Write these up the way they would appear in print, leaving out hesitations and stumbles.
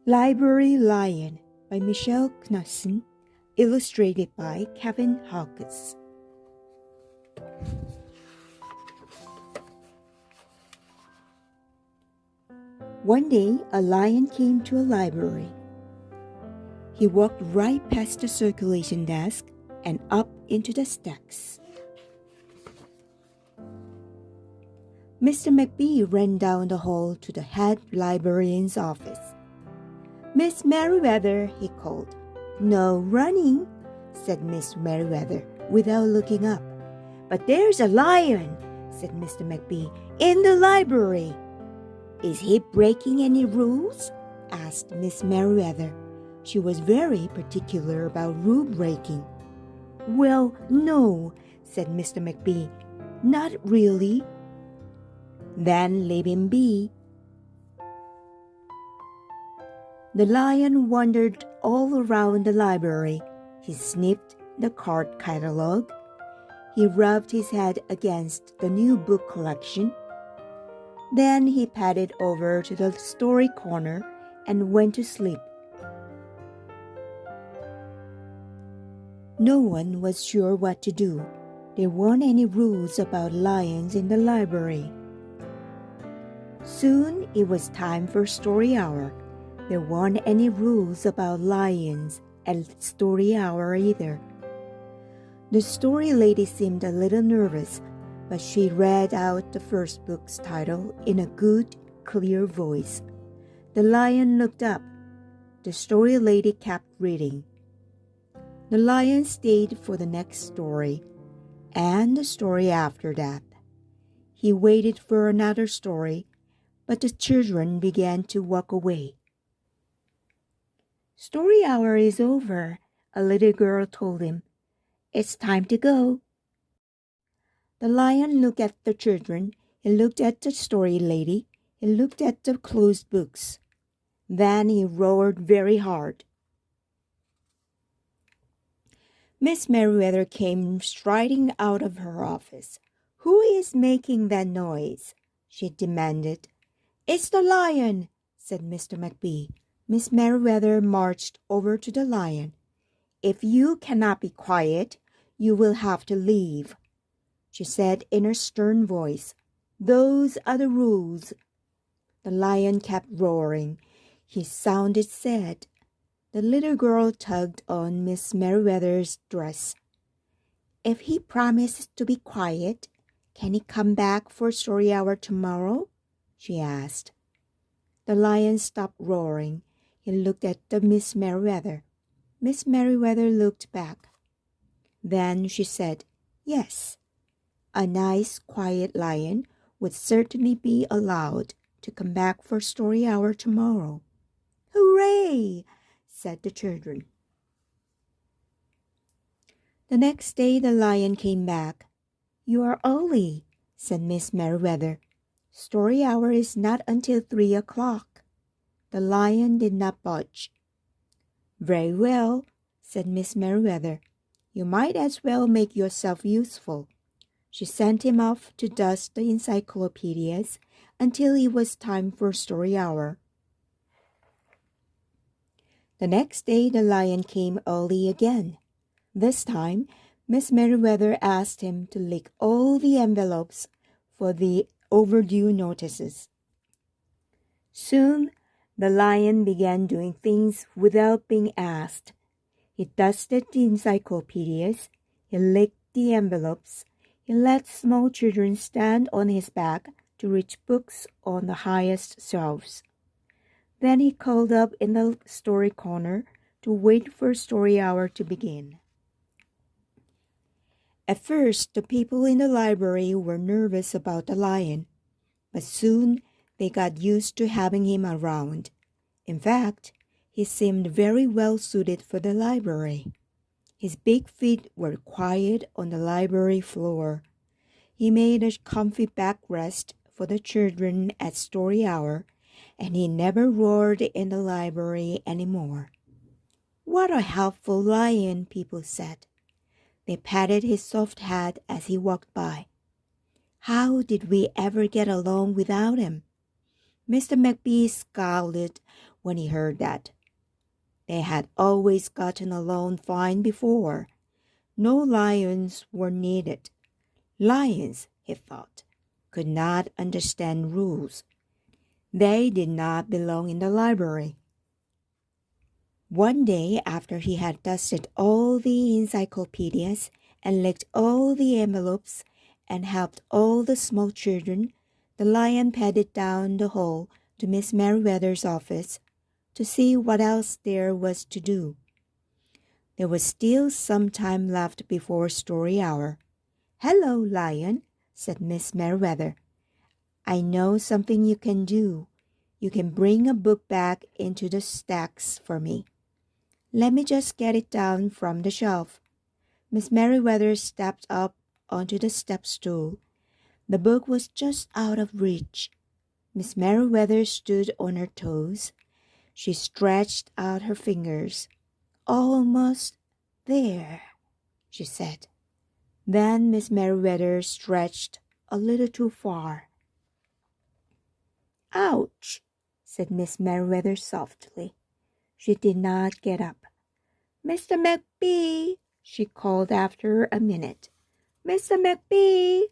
Library Lion by Michelle Knudsen, illustrated by Kevin Hawkins. One day, a lion came to a library. He walked right past the circulation desk and up into the stacks. Mr. McBee ran down the hall to the head librarian's office. "Miss Merriweather," he called. "No running," said Miss Merriweather without looking up. "But there's a lion," said Mr. McBee, "in the library." "Is he breaking any rules?" asked Miss Merriweather. She was very particular about rule breaking. "Well, no," said Mr. McBee. "Not really." "Then leave him be." The lion wandered all around the library. He sniffed the card catalog. He rubbed his head against the new book collection. Then he padded over to the story corner and went to sleep. No one was sure what to do. There weren't any rules about lions in the library. Soon it was time for story hour. There weren't any rules about lions at story hour either. The story lady seemed a little nervous, but she read out the first book's title in a good, clear voice. The lion looked up. The story lady kept reading. The lion stayed for the next story, and the story after that. He waited for another story, but the children began to walk away. "Story hour is over," a little girl told him. "It's time to go." The lion looked at the children. He looked at the story lady. He looked at the closed books. Then he roared very hard. Miss Merriweather came striding out of her office. "Who is making that noise?" she demanded. "It's the lion," said Mr. McBee. Miss Merriweather marched over to the lion. "If you cannot be quiet, you will have to leave," she said in her stern voice. "Those are the rules." The lion kept roaring. He sounded sad. The little girl tugged on Miss Merriweather's dress. "If he promises to be quiet, can he come back for story hour tomorrow?" she asked. The lion stopped roaring. He looked at the Miss Merriweather. Miss Merriweather looked back. Then she said, "Yes, a nice, quiet lion would certainly be allowed to come back for story hour tomorrow." "Hooray!" said the children. The next day the lion came back. "You are early," said Miss Merriweather. "Story hour is not until 3 o'clock." The lion did not budge. "Very well," said Miss Merriweather. "You might as well make yourself useful." She sent him off to dust the encyclopedias until it was time for story hour. The next day the lion came early again. This time, Miss Merriweather asked him to lick all the envelopes for the overdue notices. Soon, the lion began doing things without being asked. He dusted the encyclopedias. He licked the envelopes. He let small children stand on his back to reach books on the highest shelves. Then he curled up in the story corner to wait for story hour to begin. At first, the people in the library were nervous about the lion, but soon they got used to having him around. In fact, he seemed very well suited for the library. His big feet were quiet on the library floor. He made a comfy backrest for the children at story hour, and he never roared in the library anymore. "What a helpful lion," people said. They patted his soft head as he walked by. "How did we ever get along without him?" Mr. McBee scowled when he heard that. They had always gotten along fine before. No lions were needed. Lions, he thought, could not understand rules. They did not belong in the library. One day, after he had dusted all the encyclopedias and licked all the envelopes and helped all the small children, the lion padded down the hall to Miss Merriweather's office to see what else there was to do. There was still some time left before story hour. "Hello, Lion," said Miss Merriweather. "I know something you can do. You can bring a book back into the stacks for me. Let me just get it down from the shelf." Miss Merriweather stepped up onto the step stool. The book was just out of reach. Miss Merriweather stood on her toes. She stretched out her fingers. "Almost there," she said. Then Miss Merriweather stretched a little too far. "Ouch," said Miss Merriweather softly. She did not get up. "Mr. McBee," she called after a minute. "Mr. McBee."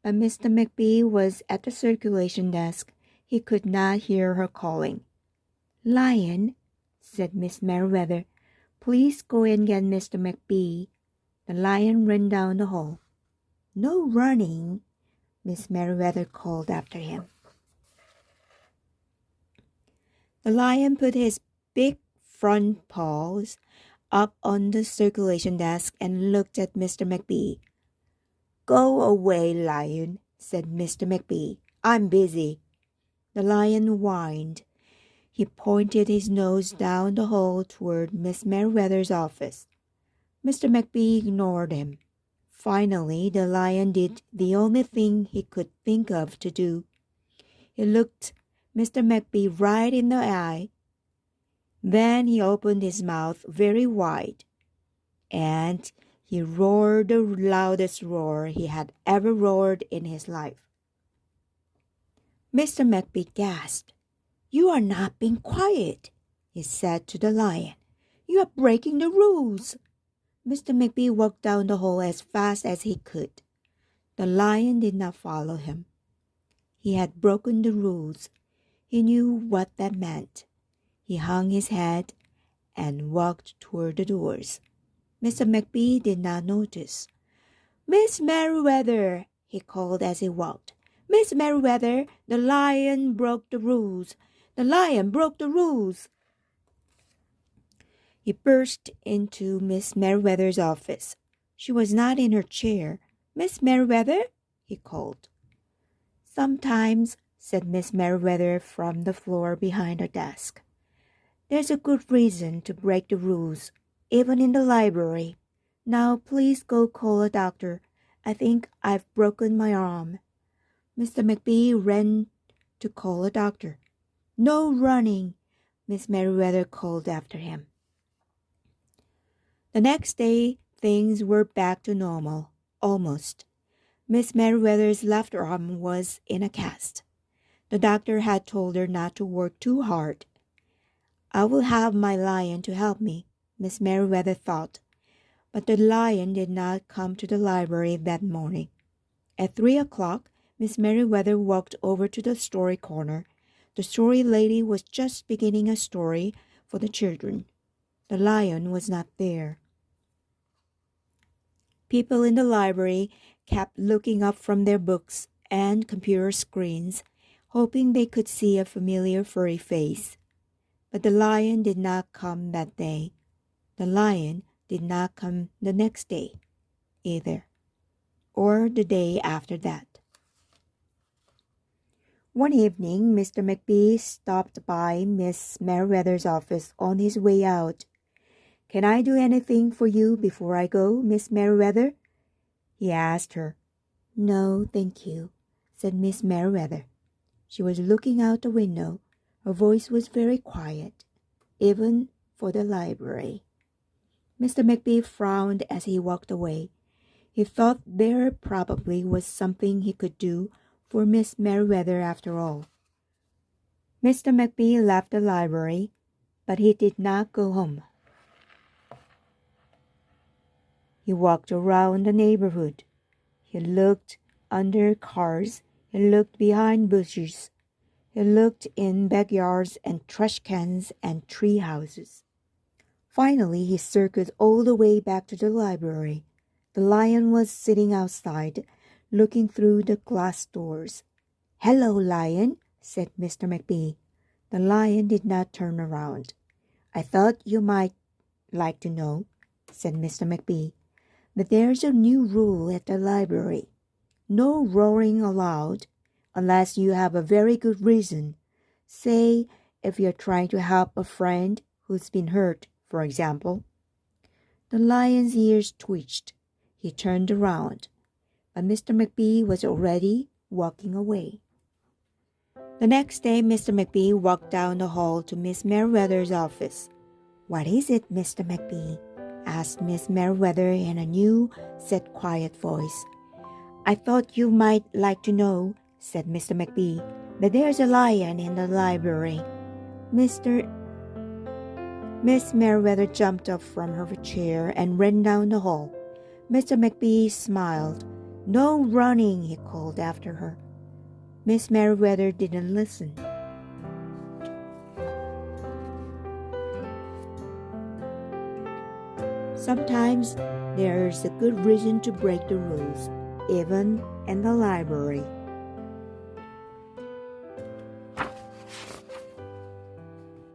But Mr. McBee was at the circulation desk. He could not hear her calling. "Lion," said Miss Merriweather, "please go and get Mr. McBee." The lion ran down the hall. "No running," Miss Merriweather called after him. The lion put his big front paws up on the circulation desk and looked at Mr. McBee. "Go away, Lion," said Mr. McBee. "I'm busy." The lion whined. He pointed his nose down the hall toward Miss Merriweather's office. Mr. McBee ignored him. Finally, the lion did the only thing he could think of to do. He looked Mr. McBee right in the eye. Then he opened his mouth very wide, and he roared the loudest roar he had ever roared in his life. Mr. McBee gasped. "You are not being quiet," he said to the lion. "You are breaking the rules." Mr. McBee walked down the hall as fast as he could. The lion did not follow him. He had broken the rules. He knew what that meant. He hung his head and walked toward the doors. Mr. McBee did not notice. "Miss Merriweather," he called as he walked. "Miss Merriweather, the lion broke the rules. The lion broke the rules." He burst into Miss Merriweather's office. She was not in her chair. "Miss Merriweather?" he called. "Sometimes," said Miss Merriweather from the floor behind her desk. "There's a good reason to break the rules, even in the library. Now please go call a doctor. I think I've broken my arm." Mr. McBee ran to call a doctor. "No running," Miss Merriweather called after him. The next day, things were back to normal, almost. Miss Merriweather's left arm was in a cast. The doctor had told her not to work too hard. "I will have my lion to help me," Miss Merriweather thought. But the lion did not come to the library that morning. At 3 o'clock, Miss Merriweather walked over to the story corner. The story lady was just beginning a story for the children. The lion was not there. People in the library kept looking up from their books and computer screens, hoping they could see a familiar furry face. But the lion did not come that day. The lion did not come the next day either, or the day after that. One evening, Mr. McBee stopped by Miss Merriweather's office on his way out. "Can I do anything for you before I go, Miss Merriweather?" he asked her. "No, thank you," said Miss Merriweather. She was looking out the window. Her voice was very quiet, even for the library. Mr. McBee frowned as he walked away. He thought there probably was something he could do for Miss Merriweather after all. Mr. McBee left the library, but he did not go home. He walked around the neighborhood. He looked under cars. He looked behind bushes. He looked in backyards and trash cans and tree houses. Finally, he circled all the way back to the library. The lion was sitting outside, looking through the glass doors. "Hello, lion," said Mr. McBee. The lion did not turn around. "I thought you might like to know," said Mr. McBee, "that there's a new rule at the library. No roaring aloud unless you have a very good reason. Say, if you're trying to help a friend who's been hurt, for example." The lion's ears twitched. He turned around, but Mr. McBee was already walking away. The next day, Mr. McBee walked down the hall to Miss Merriweather's office. "What is it, Mr. McBee?" asked Miss Merriweather in a new, set, quiet voice. "I thought you might like to know," said Mr. McBee, "that there's a lion in the library." Miss Merriweather jumped up from her chair and ran down the hall. Mr. McBee smiled. "No running," he called after her. Miss Merriweather didn't listen. Sometimes there's a good reason to break the rules, even in the library.